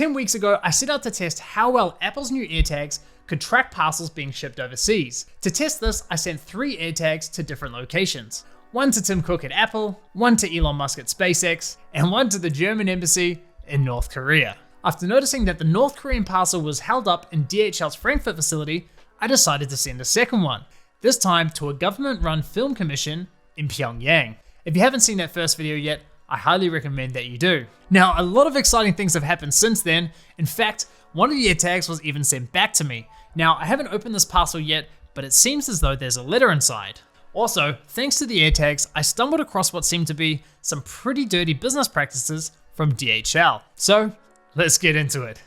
10 weeks ago, I set out to test how well Apple's new AirTags could track parcels being shipped overseas. To test this, I sent 3 AirTags to different locations. One to Tim Cook at Apple, one to Elon Musk at SpaceX, and one to the German embassy in North Korea. After noticing that the North Korean parcel was held up in DHL's Frankfurt facility, I decided to send a second one, this time to a government-run film commission in Pyongyang. If you haven't seen that first video yet, I highly recommend that you do. Now, a lot of exciting things have happened since then. In fact, one of the AirTags was even sent back to me. Now, I haven't opened this parcel yet, but it seems as though there's a letter inside. Also, thanks to the AirTags, I stumbled across what seemed to be some pretty dirty business practices from DHL. So, let's get into it.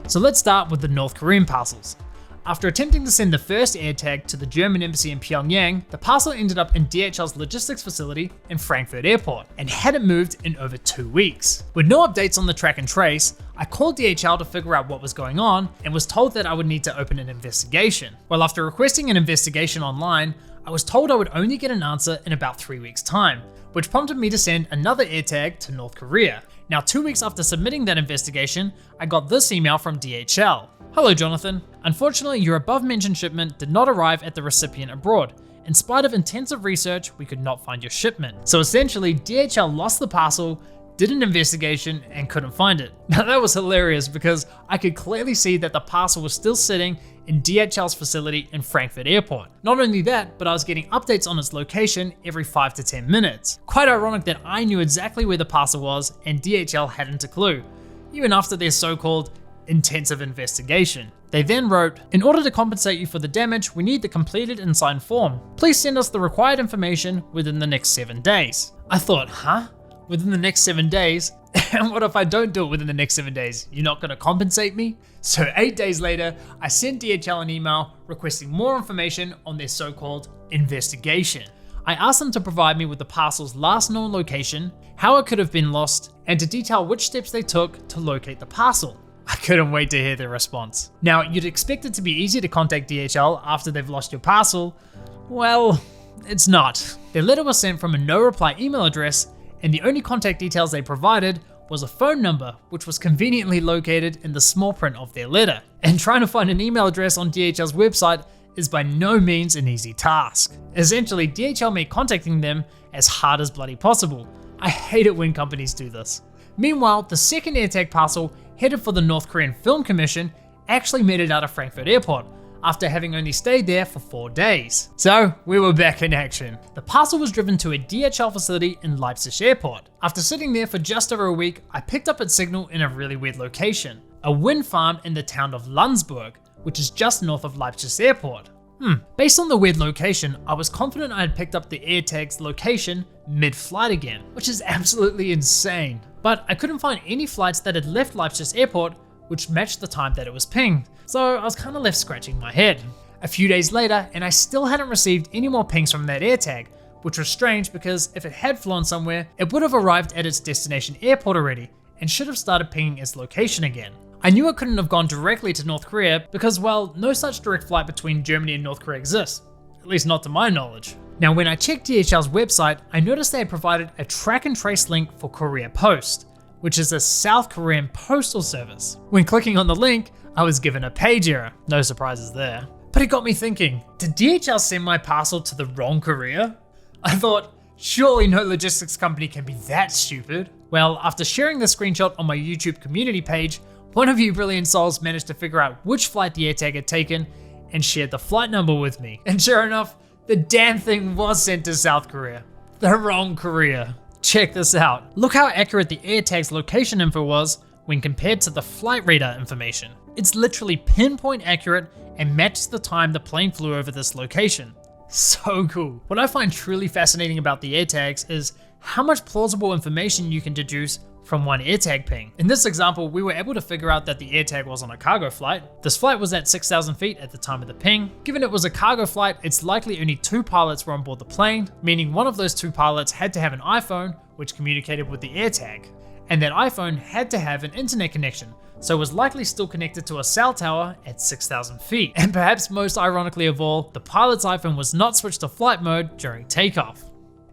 So let's start with the North Korean parcels. After attempting to send the first AirTag to the German embassy in Pyongyang, the parcel ended up in DHL's logistics facility in Frankfurt Airport and hadn't moved in over 2 weeks. With no updates on the track and trace, I called DHL to figure out what was going on and was told that I would need to open an investigation. Well, after requesting an investigation online, I was told I would only get an answer in about 3 weeks' time, which prompted me to send another AirTag to North Korea. Now, 2 weeks after submitting that investigation, I got this email from DHL. Hello, Jonathan. Unfortunately, your above-mentioned shipment did not arrive at the recipient abroad. In spite of intensive research, we could not find your shipment. So essentially, DHL lost the parcel, did an investigation, and couldn't find it. Now that was hilarious because I could clearly see that the parcel was still sitting in DHL's facility in Frankfurt Airport. Not only that, but I was getting updates on its location every 5 to 10 minutes. Quite ironic that I knew exactly where the parcel was and DHL hadn't a clue, even after their so-called intensive investigation. They then wrote, "In order to compensate you for the damage, we need the completed and signed form. Please send us the required information within the next 7 days." I thought, huh? Within the next 7 days? And what if I don't do it within the next 7 days? You're not gonna compensate me? So 8 days later, I sent DHL an email requesting more information on their so-called investigation. I asked them to provide me with the parcel's last known location, how it could have been lost, and to detail which steps they took to locate the parcel. I couldn't wait to hear their response. Now, you'd expect it to be easy to contact DHL after they've lost your parcel. Well, it's not. Their letter was sent from a no-reply email address, and the only contact details they provided was a phone number, which was conveniently located in the small print of their letter. And trying to find an email address on DHL's website is by no means an easy task. Essentially, DHL made contacting them as hard as bloody possible. I hate it when companies do this. Meanwhile, the second AirTag parcel headed for the North Korean Film Commission actually made it out of Frankfurt Airport after having only stayed there for 4 days. So we were back in action. The parcel was driven to a DHL facility in Leipzig Airport. After sitting there for just over a week, I picked up its signal in a really weird location, a wind farm in the town of Landsberg, which is just north of Leipzig Airport. Based on the weird location, I was confident I had picked up the AirTag's location mid-flight again, which is absolutely insane. But I couldn't find any flights that had left Leipzig Airport which matched the time that it was pinged, so I was kind of left scratching my head. A few days later, and I still hadn't received any more pings from that AirTag, which was strange because if it had flown somewhere, it would have arrived at its destination airport already and should have started pinging its location again. I knew it couldn't have gone directly to North Korea because, well, no such direct flight between Germany and North Korea exists, at least not to my knowledge. Now, when I checked DHL's website, I noticed they had provided a track and trace link for Korea Post, which is a South Korean postal service. When clicking on the link, I was given a page error. No surprises there. But it got me thinking, did DHL send my parcel to the wrong Korea? I thought, surely no logistics company can be that stupid. Well, after sharing the screenshot on my YouTube community page, one of you brilliant souls managed to figure out which flight the AirTag had taken and shared the flight number with me. And sure enough, the damn thing was sent to South Korea. The wrong Korea. Check this out. Look how accurate the AirTag's location info was when compared to the flight radar information. It's literally pinpoint accurate and matches the time the plane flew over this location. So cool. What I find truly fascinating about the AirTags is how much plausible information you can deduce from one AirTag ping. In this example, we were able to figure out that the AirTag was on a cargo flight. This flight was at 6,000 feet at the time of the ping. Given it was a cargo flight, it's likely only 2 pilots were on board the plane, meaning one of those 2 pilots had to have an iPhone, which communicated with the AirTag. and that iPhone had to have an internet connection, so was likely still connected to a cell tower at 6,000 feet. And perhaps most ironically of all, the pilot's iPhone was not switched to flight mode during takeoff.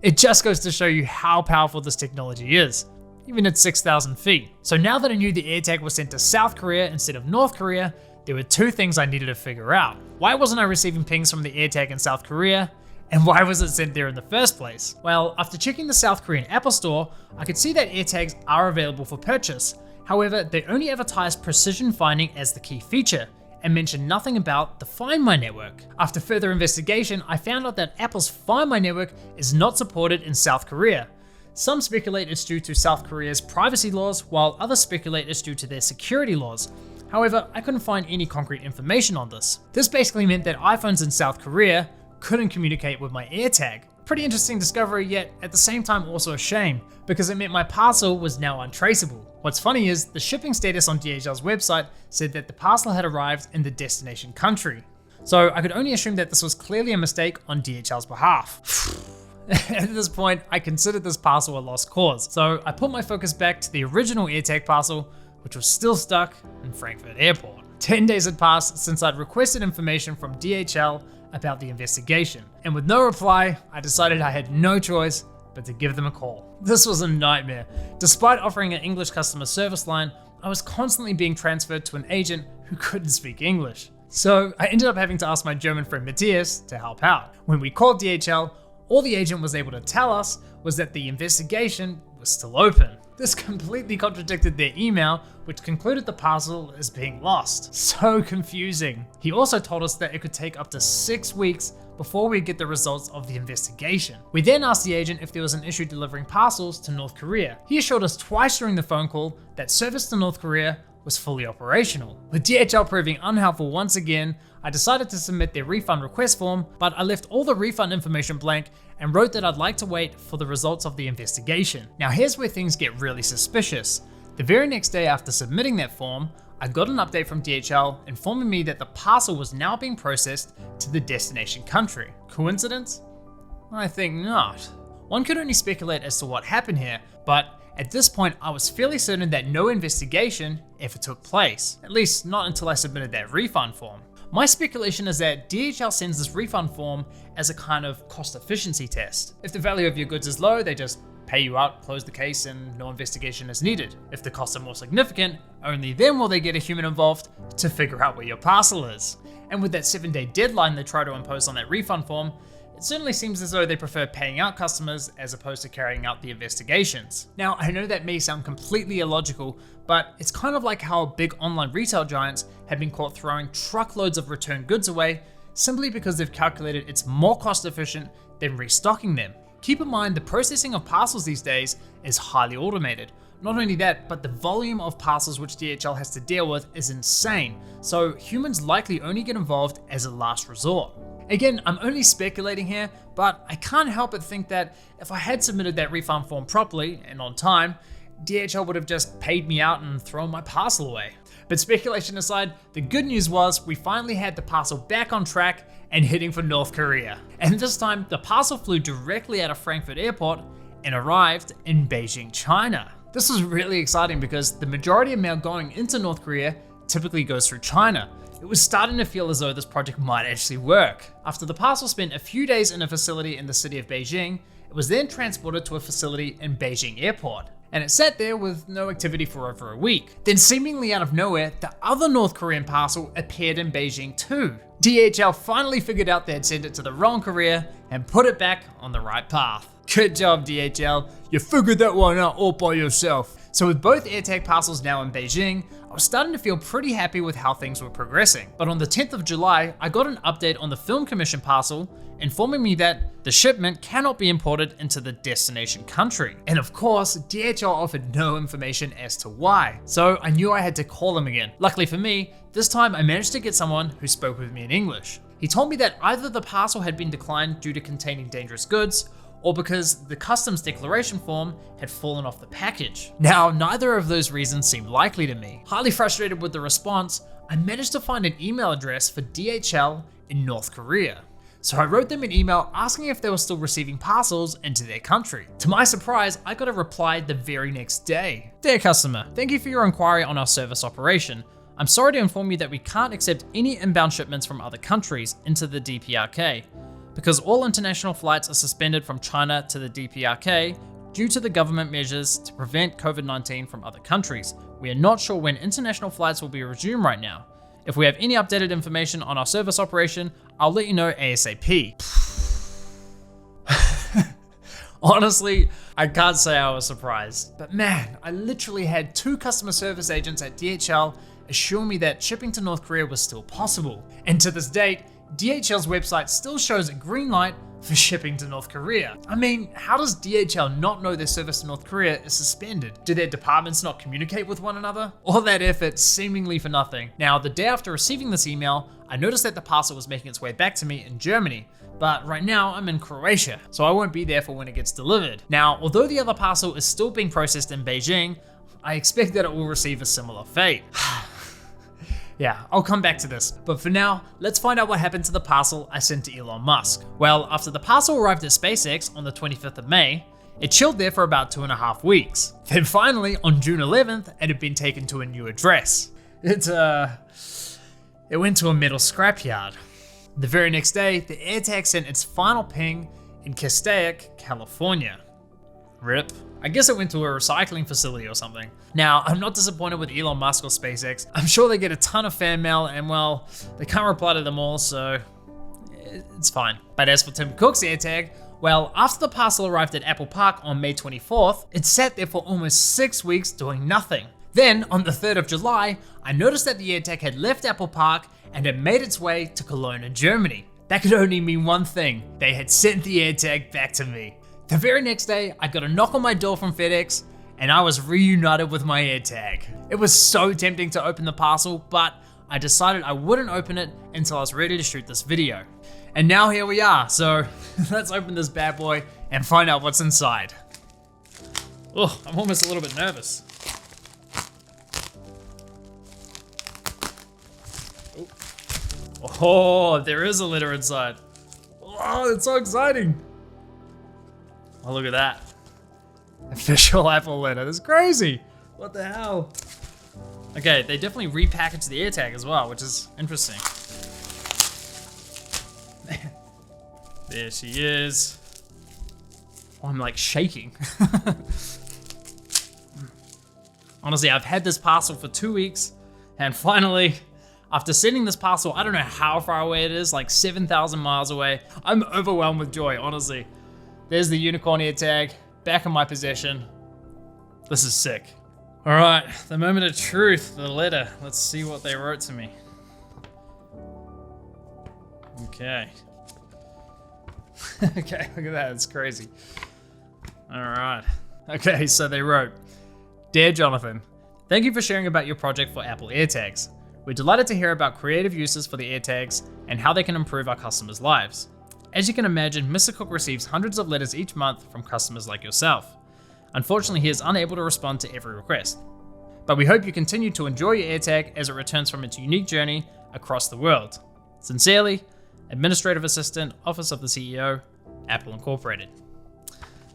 It just goes to show you how powerful this technology is, even at 6,000 feet. So now that I knew the AirTag was sent to South Korea instead of North Korea, there were two things I needed to figure out. Why wasn't I receiving pings from the AirTag in South Korea? And why was it sent there in the first place? Well, after checking the South Korean Apple Store, I could see that AirTags are available for purchase. However, they only advertised precision finding as the key feature, and mentioned nothing about the Find My network. After further investigation, I found out that Apple's Find My network is not supported in South Korea. Some speculate it's due to South Korea's privacy laws, while others speculate it's due to their security laws. However, I couldn't find any concrete information on this. This basically meant that iPhones in South Korea couldn't communicate with my AirTag. Pretty interesting discovery, yet at the same time also a shame, because it meant my parcel was now untraceable. What's funny is the shipping status on DHL's website said that the parcel had arrived in the destination country. So I could only assume that this was clearly a mistake on DHL's behalf. At this point, I considered this parcel a lost cause, so I put my focus back to the original AirTag parcel, which was still stuck in Frankfurt Airport. 10 days had passed since I'd requested information from DHL about the investigation, and with no reply, I decided I had no choice but to give them a call. This was a nightmare. Despite offering an English customer service line, I was constantly being transferred to an agent who couldn't speak English. So I ended up having to ask my German friend Matthias to help out. When we called DHL, all the agent was able to tell us was that the investigation was still open. This completely contradicted their email, which concluded the parcel as being lost. So confusing. He also told us that it could take up to 6 weeks before we get the results of the investigation. We then asked the agent if there was an issue delivering parcels to North Korea. He assured us twice during the phone call that service to North Korea was fully operational. With DHL proving unhelpful once again, I decided to submit their refund request form, but I left all the refund information blank and wrote that I'd like to wait for the results of the investigation. Now here's where things get really suspicious. The very next day after submitting that form, I got an update from DHL informing me that the parcel was now being processed to the destination country. Coincidence? I think not. One could only speculate as to what happened here, but at this point I was fairly certain that no investigation ever took place, at least not until I submitted that refund form. My speculation is that DHL sends this refund form as a kind of cost efficiency test. If the value of your goods is low, they just pay you out, close the case, and no investigation is needed. If the costs are more significant, only then will they get a human involved to figure out where your parcel is. And with that 7-day deadline they try to impose on that refund form, it certainly seems as though they prefer paying out customers as opposed to carrying out the investigations. Now, I know that may sound completely illogical, but it's kind of like how big online retail giants have been caught throwing truckloads of returned goods away simply because they've calculated it's more cost efficient than restocking them. Keep in mind the processing of parcels these days is highly automated. Not only that, but the volume of parcels which DHL has to deal with is insane, so humans likely only get involved as a last resort. Again, I'm only speculating here, but I can't help but think that if I had submitted that refund form properly and on time, DHL would have just paid me out and thrown my parcel away. But speculation aside, the good news was we finally had the parcel back on track and heading for North Korea. And this time, the parcel flew directly out of Frankfurt Airport and arrived in Beijing, China. This was really exciting because the majority of mail going into North Korea typically goes through China. It was starting to feel as though this project might actually work. After the parcel spent a few days in a facility in the city of Beijing, it was then transported to a facility in Beijing Airport. And it sat there with no activity for over a week. Then seemingly out of nowhere, the other North Korean parcel appeared in Beijing too. DHL finally figured out they had sent it to the wrong Korea and put it back on the right path. Good job, DHL. You figured that one out all by yourself. So with both AirTag parcels now in Beijing, I was starting to feel pretty happy with how things were progressing. But on the 10th of July, I got an update on the film commission parcel informing me that the shipment cannot be imported into the destination country. And of course, DHL offered no information as to why. So I knew I had to call them again. Luckily for me, this time I managed to get someone who spoke with me in English. He told me that either the parcel had been declined due to containing dangerous goods, or because the customs declaration form had fallen off the package. Now, neither of those reasons seemed likely to me. Highly frustrated with the response, I managed to find an email address for DHL in North Korea. So I wrote them an email asking if they were still receiving parcels into their country. To my surprise, I got a reply the very next day. Dear customer, thank you for your inquiry on our service operation. I'm sorry to inform you that we can't accept any inbound shipments from other countries into the DPRK, because all international flights are suspended from China to the DPRK due to the government measures to prevent COVID-19 from other countries. We are not sure when international flights will be resumed right now. If we have any updated information on our service operation, I'll let you know ASAP. Honestly, I can't say I was surprised. But man, I literally had 2 customer service agents at DHL assure me that shipping to North Korea was still possible. And to this date, DHL's website still shows a green light for shipping to North Korea. I mean, how does DHL not know their service to North Korea is suspended? Do their departments not communicate with one another? All that effort seemingly for nothing. Now, the day after receiving this email, I noticed that the parcel was making its way back to me in Germany, but right now I'm in Croatia, so I won't be there for when it gets delivered. Now, although the other parcel is still being processed in Beijing, I expect that it will receive a similar fate. Yeah, I'll come back to this, but for now, let's find out what happened to the parcel I sent to Elon Musk. Well, after the parcel arrived at SpaceX on the 25th of May, it chilled there for about 2.5 weeks. Then finally, on June 11th, it had been taken to a new address. It went to a metal scrapyard. The very next day, the AirTag sent its final ping in Castaic, California. RIP. I guess it went to a recycling facility or something. Now, I'm not disappointed with Elon Musk or SpaceX. I'm sure they get a ton of fan mail and well, they can't reply to them all, so it's fine. But as for Tim Cook's AirTag, well, after the parcel arrived at Apple Park on May 24th, it sat there for almost 6 weeks doing nothing. Then, on the 3rd of July, I noticed that the AirTag had left Apple Park and had made its way to Cologne in Germany. That could only mean one thing: they had sent the AirTag back to me. The very next day, I got a knock on my door from FedEx, and I was reunited with my AirTag. It was so tempting to open the parcel, but I decided I wouldn't open it until I was ready to shoot this video. And now here we are, so let's open this bad boy and find out what's inside. Oh, I'm almost a little bit nervous. Oh, there is a letter inside. Oh, it's so exciting. Oh, look at that. Official Apple letter. That's crazy. What the hell? Okay, they definitely repackaged the AirTag as well, which is interesting. There she is. Oh, I'm like shaking. Honestly, I've had this parcel for 2 weeks, and finally, after sending this parcel, I don't know how far away it is, like 7,000 miles away. I'm overwhelmed with joy, honestly. There's the unicorn AirTag, back in my possession. This is sick. All right, the moment of truth, the letter. Let's see what they wrote to me. Okay. Okay, look at that, it's crazy. All right. Okay, so they wrote, "Dear Jonathan, thank you for sharing about your project for Apple AirTags. We're delighted to hear about creative uses for the AirTags and how they can improve our customers' lives. As you can imagine, Mr. Cook receives hundreds of letters each month from customers like yourself. Unfortunately, he is unable to respond to every request. But we hope you continue to enjoy your AirTag as it returns from its unique journey across the world. Sincerely, Administrative Assistant, Office of the CEO, Apple Incorporated."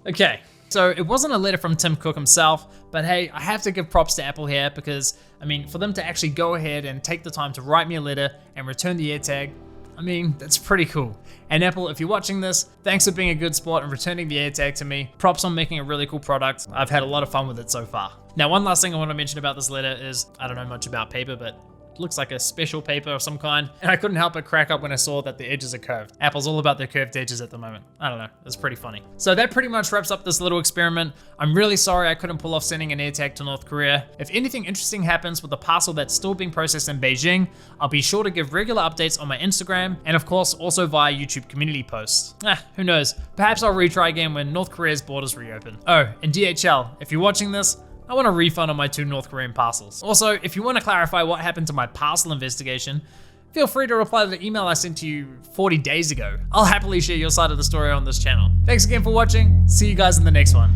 Okay, so it wasn't a letter from Tim Cook himself, but hey, I have to give props to Apple here because, I mean, for them to actually go ahead and take the time to write me a letter and return the AirTag, I mean, that's pretty cool. And Apple, if you're watching this, thanks for being a good sport and returning the AirTag to me. Props on making a really cool product. I've had a lot of fun with it so far. Now, one last thing I want to mention about this letter is, I don't know much about paper, but it looks like a special paper of some kind. And I couldn't help but crack up when I saw that the edges are curved. Apple's all about their curved edges at the moment. I don't know, it's pretty funny. So that pretty much wraps up this little experiment. I'm really sorry I couldn't pull off sending an AirTag to North Korea. If anything interesting happens with the parcel that's still being processed in Beijing, I'll be sure to give regular updates on my Instagram, and of course also via YouTube community posts. Who knows, perhaps I'll retry again when North Korea's borders reopen. Oh, and DHL, if you're watching this, I want a refund on my 2 North Korean parcels. Also, if you want to clarify what happened to my parcel investigation, feel free to reply to the email I sent to you 40 days ago. I'll happily share your side of the story on this channel. Thanks again for watching. See you guys in the next one.